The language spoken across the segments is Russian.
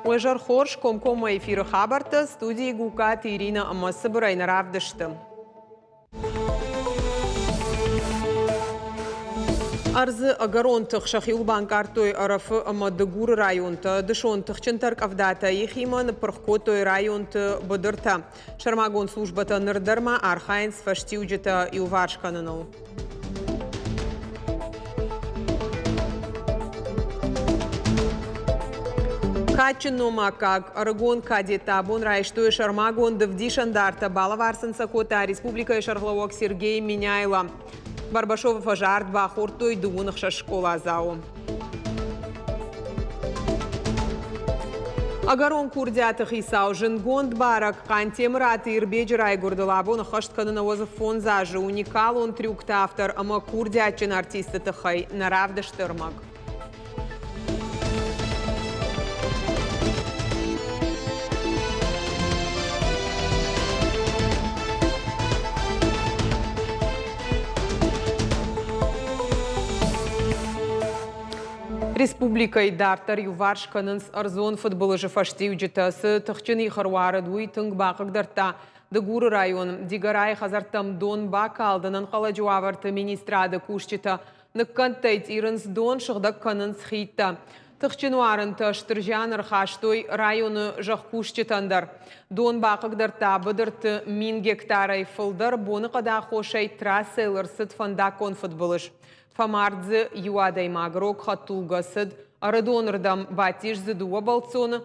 Уежар хорш комкома эфиры хабарта, студии Гукат Ирина Амасыбырай наравдышты. Арзы агаронтық Шахилбан картой арафы Амадыгур районты, дышонтық чынтарк авдата ехиман пырхкотой районты быдырта. Шармагон службата нырдарма архайнс фаштиуджета и уваршканыныл. Качинома как Арагон кадета бон райштуя Шармагон давдишандарта балаварсын сакота республика Шарловок Сергей Миняйла. Барбашова фажард бахортой дугунах школа зау. Агарон курдятых исау жингонд барак кантемрат ирбеджрай гурдалабон хаштканына озов фон зажы уникал он трюкта автор ама курдятчин артисты тахай наравдаштырмак. Республикой дартар юваршканынс арзон футболы фаштиуджетасы тахчыны харвары дуй тынг бақық дарта Дагуры район дигарай хазартам дон бакалдынан қала жуаварты министрады кушчета ныккантайт ирынс дон шығдак канынс хитта. Тахчынуарын таштыржан архаштой районы жақ кушчетандар. Дон бақық дарта быдырты мин гектарай фылдар боны қада хошай трассайлар сыт фандакон футболыш. Фамардзы юадай магрок хатулгасыд, арадонырдам батишзы дуа балцоны,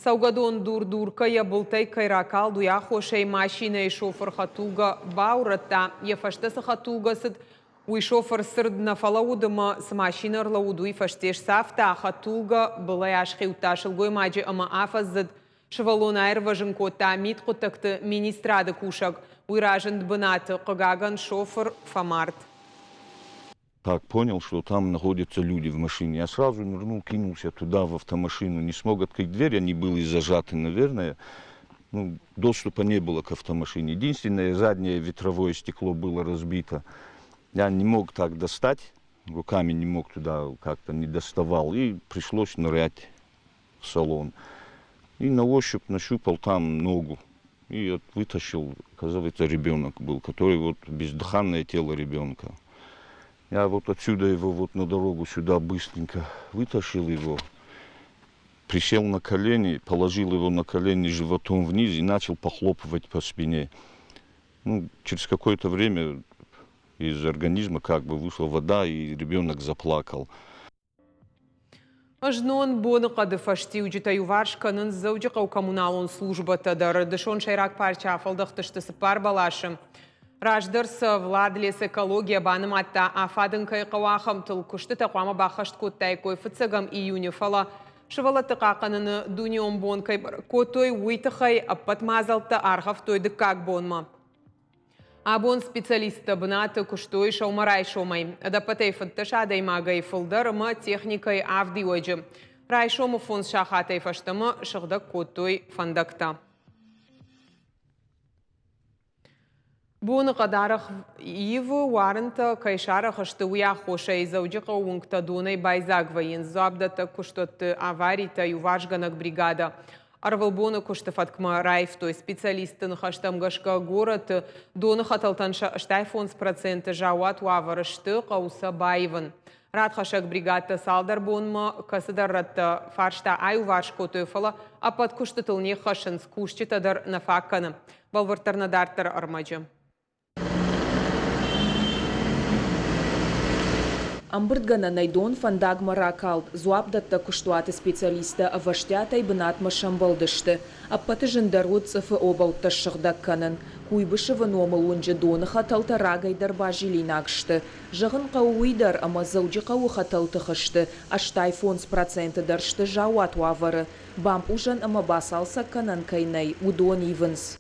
саугадон дур-дурка ябылтай кайракал дуя хошай машина и шофер хатулга баурата, ефаштасы хатулгасыд, уй шофер сырд на фалаудыма с машинар лаудуй фаштеш сафта, хатулга была яшхи уташылгой маджи ама афазыд, шевалон айрважын кота мит котакты министрады кушак, уй ражын дбынаты кагаган шофер Фамард. Так понял, что там находятся люди в машине. Я сразу нырнул, кинулся туда, в автомашину. Не смог открыть дверь, они были зажаты, наверное. Ну, доступа не было к автомашине. Единственное, заднее ветровое стекло было разбито. Я не мог так достать, руками не мог туда, как-то не доставал. И пришлось нырять в салон. И на ощупь нащупал там ногу. И вот вытащил, оказывается, ребенок был, который вот бездыханное тело ребенка. Я вот отсюда его вот на дорогу сюда быстренько вытащил его, присел на колени, положил его на колени животом вниз и начал похлопывать по спине. Ну, через какое-то время из организма как бы вышла вода, и ребенок заплакал. Ажнон боны қады фаштиуджета юваршканын заудиқау коммуналон службата дар дышон шайрак парча афалдықтышты сыпар балашым. Раждырсы владлес экология баным атта афадын кайқауахым тұлкышты тақуама бақышт коттай кой фыцығым июне фала шывалы тықақыныны дунион бон кай котой уйтықай аппат мазалты арғав тойды как бонма. Абон специалисты бынаты күштой шаумарай шомай. Адапатай фыттыша даймагай фылдарымы техникай авди ойжы. Рай шомы фон шахатай фаштымы шықты котой фандакта. Боны қадарық евы уарынты кайшары қышты уя хоша изаудиқа уңкта донай байзагвайын забдата күштотты аварийта юважганак бригада. Арвал боны күшті фаткма райф той специалистын хаштамгашка город доны хаталтан штайфонс проценты жауат уаварышты қауса байвын. Рад хашак бригада салдар бонма касыдарратта фаршта аю варшко төфала, а под күшті тылне хашынс күшті тадар нафакканы. Балвартарна дартар армаджы. Амбырдгана найдон фандаг маракалд, зуабдатта куштуаты специалиста аваштятай бынат машамбалдышты. Аппаты жындарут цыфы обалта шығдакканын. Куйбышывы номыл онжы доны хаталта рагай дарба жилинакшты. Жағын қауыйдар, ама зауджы қауы хаталты қышты. Аштай фонс проценты даршты жауат уавары. Бам ужан ама басалса канан кайнай, удон ивенс.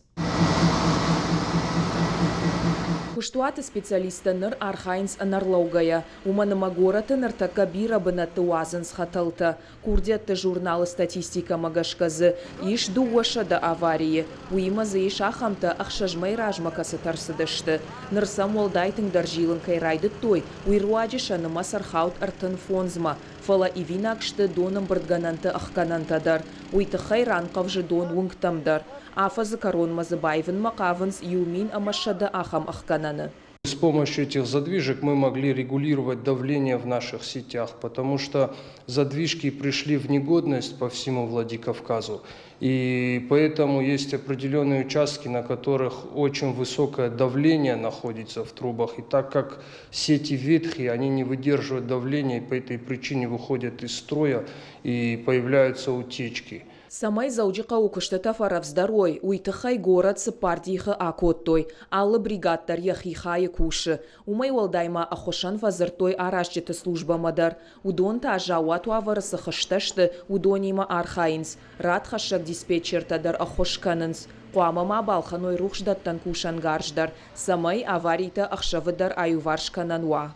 Куштуаты специалиста ныр архайнс анарлаугая. Уманымагораты нырта кабира бынатты уазынс хатылты. Курдетты журналы статистика магашказы. Иш дуаша да аварии. Уимазы иш ахамты ахшажмай ражмакасы тарсыдышты. Нырсам олдайтың даржилын кайрайды той. Уируаджиша ныма сархаут артын фонзма. Фала и винакшты доным бырдгананты ахканантадар. Уйты хайран кавжы дон унгтамдар. Афазы коронмазы байвын макавынс юмин амашада ахам ахкананы. С помощью этих задвижек мы могли регулировать давление в наших сетях, потому что задвижки пришли в негодность по всему Владикавказу. И поэтому есть определенные участки, на которых очень высокое давление находится в трубах. И так как сети ветхие, они не выдерживают давления, и по этой причине выходят из строя и появляются утечки. Самай заудиқа укыштата фаравздарой, уйтыхай город сыпардиха акоттой, аллы бригадтар яхихай куши. Умай уалдайма ахошан фазыртой арашчеты служба мадар. Удонта ажауату аварысы хышташты, удонима архайнс. Рад хашак диспетчертадар ахошканынс. Қуамама балханой рухшдаттан кушан гарждар. Самай аварийта ахшавыдар аюваршканануа.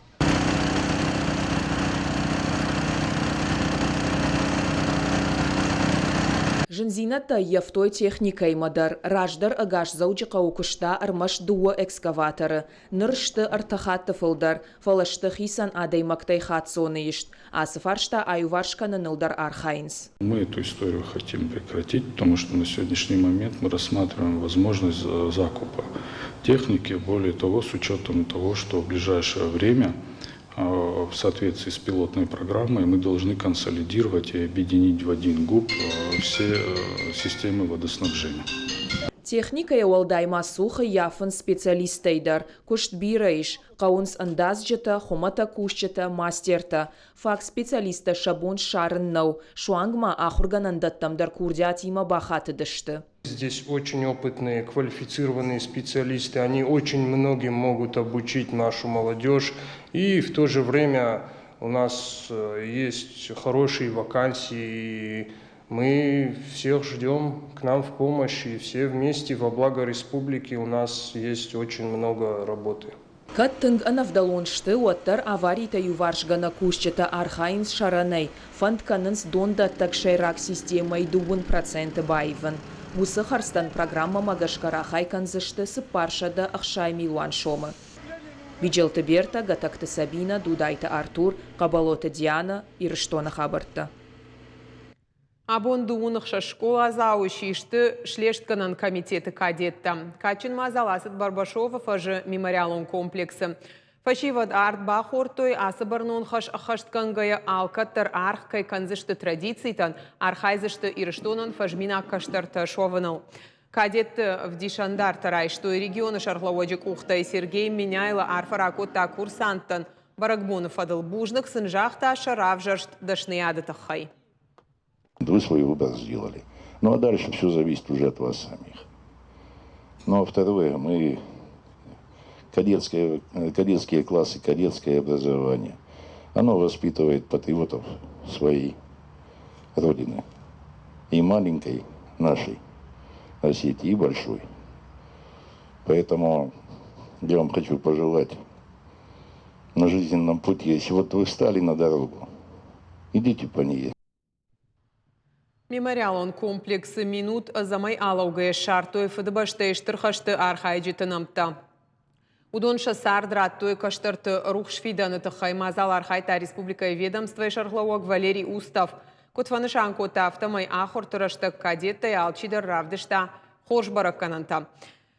Жынзината яфтой техникай мадар, раждар агаш заудиқа укышта армаш дуа экскаваторы. Ныршты артахатты фылдар, фалашты хисан адаймактай хатсоны ишт, асыфаршта аюваршканы нылдар архайнс. Мы эту историю хотим прекратить, потому что на сегодняшний момент мы рассматриваем возможность закупа техники, более того, с учетом того, что в ближайшее время в соответствии с пилотной программой мы должны консолидировать и объединить в один ГУП все системы водоснабжения. Техника уалдайма суха яфын специалистейдар, кушт бирайш, каунс андазджета, хомата кушчета, мастерта. Фак специалиста шабун шарын нау, шуангма ахурганандаттамдар курдятима бахаты дышты. Здесь очень опытные, квалифицированные специалисты, они очень многим могут обучить нашу молодежь. И в то же время у нас есть хорошие вакансии, и мы всех ждем к нам в помощь, и все вместе во благо республики у нас есть очень много работы. Каттынг анавдалоншты уаттар аварийта юваршгана кушчета архайнс шаранай, фандканынс донда такшайрак системай дубун проценты байвын. Усы харстан программа магашкарахай канзышты сыпаршада ахшай милуан шомы. Виджелты Берта, Гатакты Сабина, Дудайта Артур, Кабалота Диана и Рыштона Хабарта. Абондуунықша школа заушишты шлештканан комитеты кадетта. Качин мазаласыт Барбашова фажы мемориалон комплексы. Фашивад арт бахортой асыбарнон хашткангая алкаттар архкай канзышты традицийтан архайзышты ирыштонан фажмина каштарта шовыныл. Кадетты в Дишандар тарайштой регионы шархлауаджик ухтай Сергей меняйла арфаракотта курсанттан Баракбонов адыл бужнық сынжақта шаравжаршт дашныядытахай. Вы свой выбор сделали. Ну а дальше все зависит уже от вас самих. Ну а второе, мы кадетские классы, кадетское образование. Оно воспитывает патриотов своей родины. И маленькой нашей Осетии, и большой. Поэтому я вам хочу пожелать на жизненном пути, если вот вы встали на дорогу, идите по ней. Мемориалон комплексы минут замай алаугая шартой фдбаштейштыр хашты архайджитынамта. Удонша сардрат каштарты рухшфиданы тахаймазал архайта республика ведомства шархлауак Валерий Устав. Котфанышанко тафтамай ахортырашты кадетта алчидар равдышта хошбараккананта.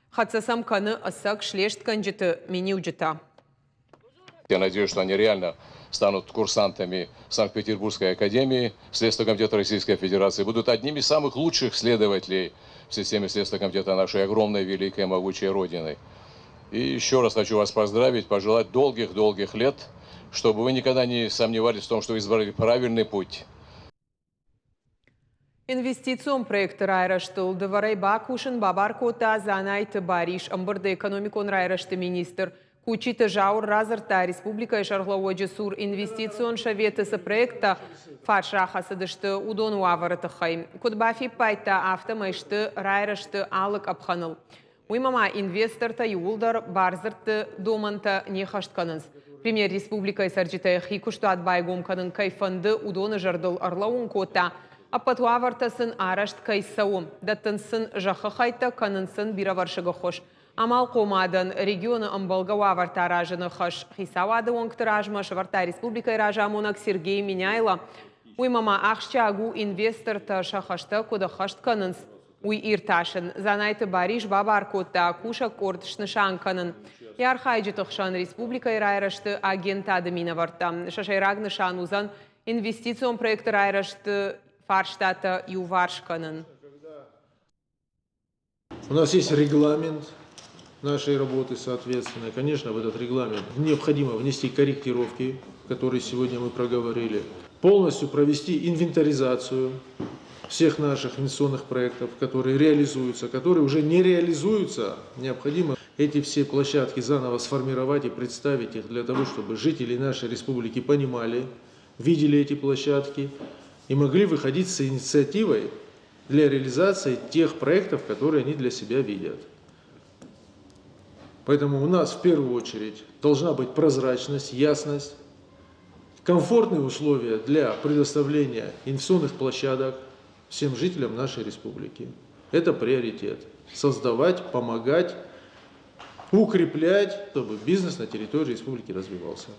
Хатсасам каны асак шлешт канджиты мениуджита. Я надеюсь, что они реально станут курсантами Санкт-Петербургской академии Следственного комитета Российской Федерации, будут одними из самых лучших следователей в системе Следственного комитета нашей огромной, великой, могучей Родины. И еще раз хочу вас поздравить, пожелать долгих-долгих лет, чтобы вы никогда не сомневались в том, что вы избрали правильный путь. Инвестицион проекты райраштыл дыварай бакушын бабаркота занайты бариш амбырды экономикон райрашты министр. Кучиты жаур разырта республика шарглауаджы сур инвестицион шаветысы проекта фаршахасы дышты удону аварыты хай. Кудбафи пайта автомайшты райрашты алык апханыл. Уймама инвестор та юлдар барзырты доманта не хаштқаныз. Премьер республика сарджитай хикуштуат байгом канын кайфанды удоны жардыл арлауын кота. Аппатуавартасын арашт кайсауым. Даттынсын жақы қайта канынсын бираваршығы хош. Амал қомадын регионы ымбалгауа варта ражыны хош. Хисауады оңктыражма шварта республика ражамонак Сергей Миняйла. Уймама ақшчагу инвестор та шахашта кода хашт канынс. Уй ирташын, занайты бариш бабар котта, кушак ордышны шанканын. Ярхайджы тұқшан республика райрашты агент адымина варта. Шашайрагны шанузан инвестицион проекты райрашты фарштата юваршканын. У нас есть регламент нашей работы, соответственно. Конечно, в этот регламент необходимо внести корректировки, которые сегодня мы проговорили. Полностью провести инвентаризацию всех наших инвестиционных проектов, которые реализуются, которые уже не реализуются. Необходимо эти все площадки заново сформировать и представить их для того, чтобы жители нашей республики понимали, видели эти площадки и могли выходить с инициативой для реализации тех проектов, которые они для себя видят. Поэтому у нас в первую очередь должна быть прозрачность, ясность, комфортные условия для предоставления инвестиционных площадок всем жителям нашей республики. Это приоритет. Создавать, помогать, укреплять, чтобы бизнес на территории республики развивался.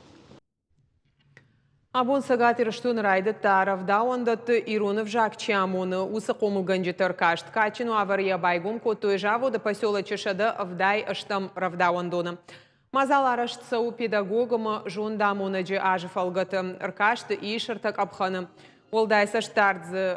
Абон сагатир штун райды тарав дауандат Иронов Жак Чамоны усы қомыл ганжитар кашт. Качину авария байгум котой жавода посело Чешада авдай аштам равдауандоны. Мазал арашт сау педагогама жундамоны же ажы фалгаты. Ркашты и шыртак абханы. Олдайса штардзы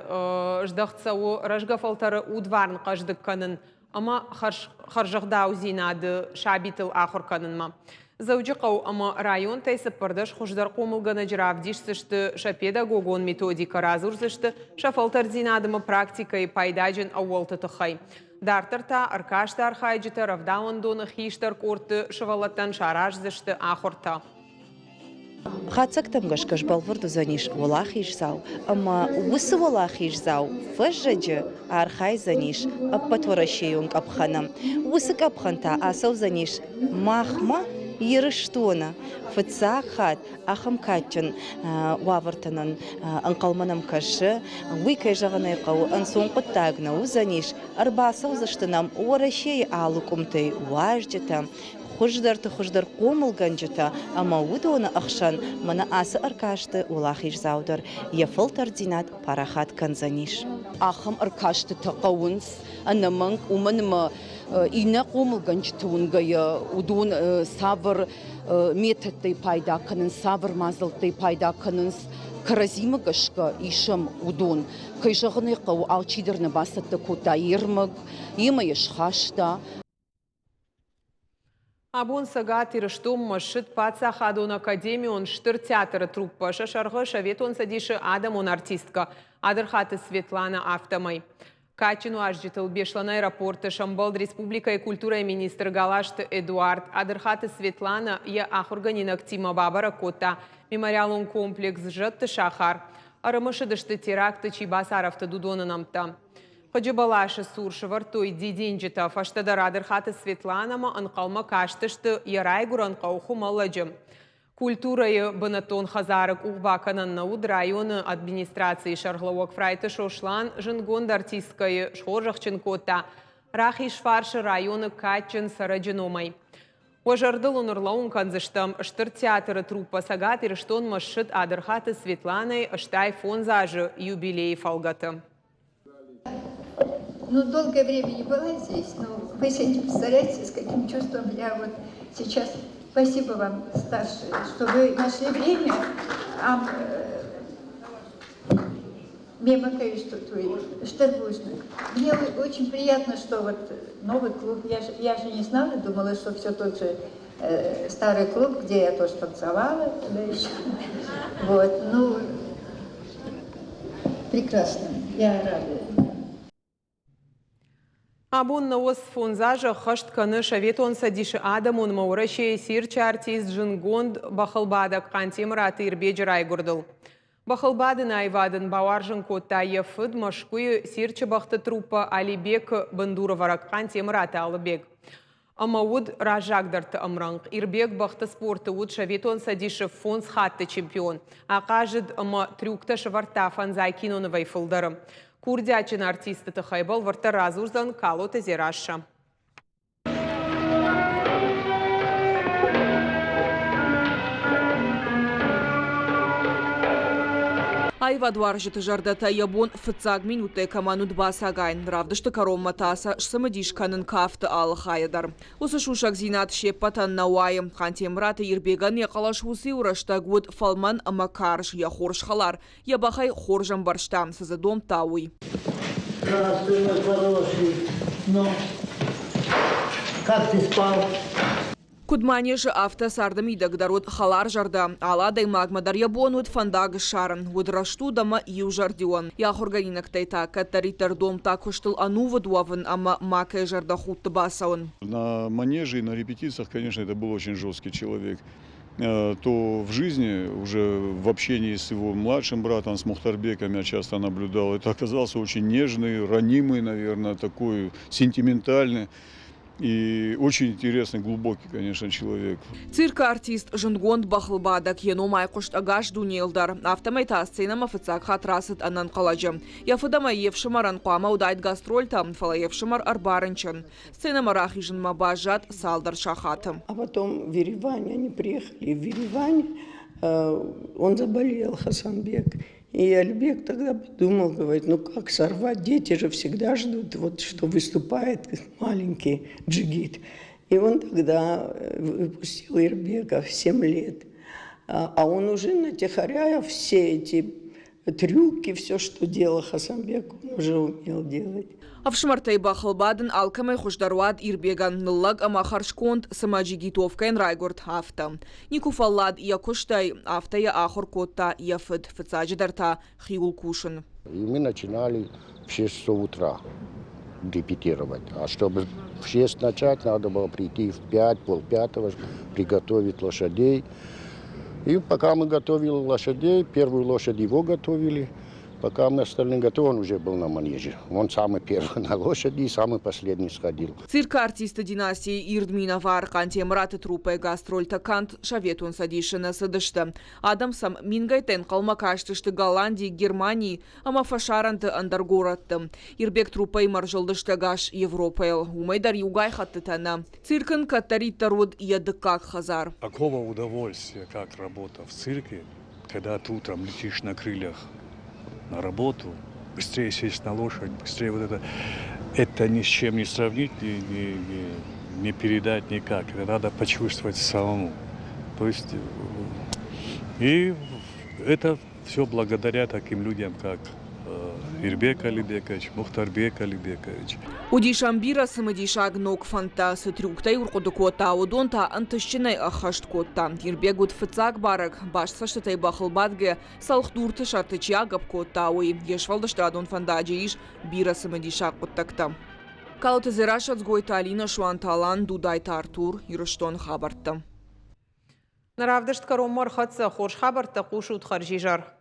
ждахцау рожгафалтары удварн қаждық канын, ама харжығдау зинады шабитыл ақыр канынма. Заужы қау ама район тайсы пырдыш құждар қомылғаны жыравдишсышты ша педагогон методика разурзышты ша фалтар зинадымы практикай пайдажын ауалты тұқай. Дартырта аркашты архайджыты равдауандоны хиштар корты шывалаттан шаражзышты ақырта. Хацактам гашкаш балвырду заниш волахиш зау, ама усы волахиш зау, фажжаджы архай заниш, аппатворашеюнг апханам. Усы капханта асау заниш махма ерыштона, фыца хат, ахам катчын вавартанан анқалманам кашы, уикай жағанай қау ансон құттагнау заниш, арбасау заштынам уарашей алукумтай уажджата, Хуждар қомыл ганжыта, ама удоны ақшан, мана асы аркашты улахиш заудар, ефылтар динат парахат канзаниш. Ахам аркашты тақауынс, анаманг уманыма ина қомыл ганжыта унгая, удон савр методтай пайда канын, савр мазылтай пайда канынс, Каразима гашка ишам удон, кайжағыны қау алчидырны басатты кота ермаг, ема ешхашта, Абон сагатир штум машит паца хадон академион штыр театра труппа шашарғы шаветон садиши адамон артистка Адырхаты Светлана Автомай. Качину ажжитыл бешлан аэропорты Шамбалд республика и культура и министр Галашты Эдуард Адырхаты Светлана я ахурганинак Тима Бабара Кота мемориалон комплекс жытты шахар. Арымышыдышты теракты Чибасаровты дудонынамта. Ходжибалашы суршы вартой деденжіті фаштадар Адырхаты Светланама анқалма каштышты ярайгуран қауху маладжым. Культурайы бынатон хазарык уғбаканан науд районы администрации шарғлауак фрайты шошлан жынгонд артисткайы шхоржақчын кота рахиш фаршы районы качын сараджыномай. Ожардыл ұнырлауын канзыштам штыр театры труппа сагат ирыштон машыт Адырхаты Светланай аштай фонзажы юбилей фалгаты. Ну, долгое время не была здесь, но вы себе не представляете, с каким чувством я вот сейчас... Спасибо вам, старшие, что вы нашли время. Мимо кое-что Штырбужник. Мне очень приятно, что вот новый клуб, я же не знала, думала, что все тот же старый клуб, где я тоже танцевала, да еще. Вот, ну, прекрасно, я рада. Абон наос фонзажа хашт каны шаветон садиши адамон маураши сирча артист жынгонд бахалбадак кантемраты ирбеджи райгурдыл. Бахылбадын айвадын бауаржын котта ефыд машкуй сирчі бақты трупа Алибек Бандуроваракқан теміраты Алыбек. Амауд ражагдырты амранг. Ирбек бақты спорты уд шаветон садишев фонс хатты чемпион. Ақажыд ама трюкта шаварта фанзай киноновай фылдарым. Курдячин артисты тахайбал варта разурзан калота зераша. Айва дваржыты жардата ябон фыцаг минуты комануд басагайн. Равдышты кором матаса шсамадишканын кафты алхайдар. Осы шушак зинат шеппатан науайым. Хантемраты ирбеган якалаш усы ураштагуд фалман амакарш я хоршхалар. Я бахай хоржам барштам сазадом тауй. Здравствуй, мой хороший. Ну, как ты спал? Кудманеж авто сардамидак дарут халар жарда. Аладай магмадар ябонуд фандаг шарын. Удрашту дама южардион. Я хорганинак тайта катаритар дом так уштыл анувадуаван, ама мака жарда хутты басаун. На манеже и на репетициях, конечно, это был очень жесткий человек. То в жизни, уже в общении с его младшим братом, с Мухтарбеком я часто наблюдал. Это оказался очень нежный, ранимый, наверное, такой сентиментальный. И очень интересный, глубокий, конечно, человек. Цирка-артист Жунгонд Бахылбадак ено майкушт агаш дунелдар. Автомайта сцена мафыцак хатрасыт анан каладжа. Яфыдама евшимар анқуама удайт гастрольта, фала евшимар арбарынчан. Сцена марахижин мабажат салдар шахатым. А потом в Ереване, они приехали в Еревань, он заболел, Хасанбек. И Альбек тогда подумал, говорит, ну как сорвать, дети же всегда ждут, вот что выступает маленький джигит. И он тогда выпустил Ирбека в 7 лет. А он уже натихаря все эти трюки, все, что делал Хасанбек, он уже умел делать. Авшмартай Бахылбадын алкамай хуждаруад Ирбеган ныллаг амахаршконд самаджигитовкайн райгорд авто. Никуфаллад якуштай автая ахор котта яфыд фацаджидарта хиул кушин. И мы начинали в 6 часов утра репетировать. А чтобы в 6 начать, надо было прийти в 5, полпятого, приготовить лошадей. И пока мы готовили лошадей, первую лошадь его готовили. Пока мы остальные готовы, он уже был на манеже. Он самый первый на лошади, самый последний сходил. Цирка-артиста династии Ирдминавар Хантемраты трупы гастрольта кант шаветун садишина садышты. Адамсам мингайтен калмакаштышты Голландии, Германии, ама фашаранты андаргоратты. Ирбек трупы маржалдышты гаш Европайл. Умайдар югай хаттытана. Циркан катариттарод ядыкак хазар. Какого удовольствия, как работа в цирке, когда ты утром летишь на крыльях на работу, быстрее сесть на лошадь, быстрее вот это ни с чем не сравнить, не передать никак. Это надо почувствовать самому. То есть, и это все благодаря таким людям, как Ирбек Алибекович, Мухтарбек Алибекович. Удишамбира самадишаг ног фантасы трюктай уркодукота удонта антышчинай ахашткота. Ирбегут фыцак барак баш саштатай бахылбадге салхдурты шартычи агапкота уй. Ешвалдаштрадон фандаджииш бира самадишаг оттакта. Калоты зерашат сгойта Алина Шуанталан дудайта Артур Юраштон хабарта. Наравдышт каром мархатса хорш хабарта кушут харжижар.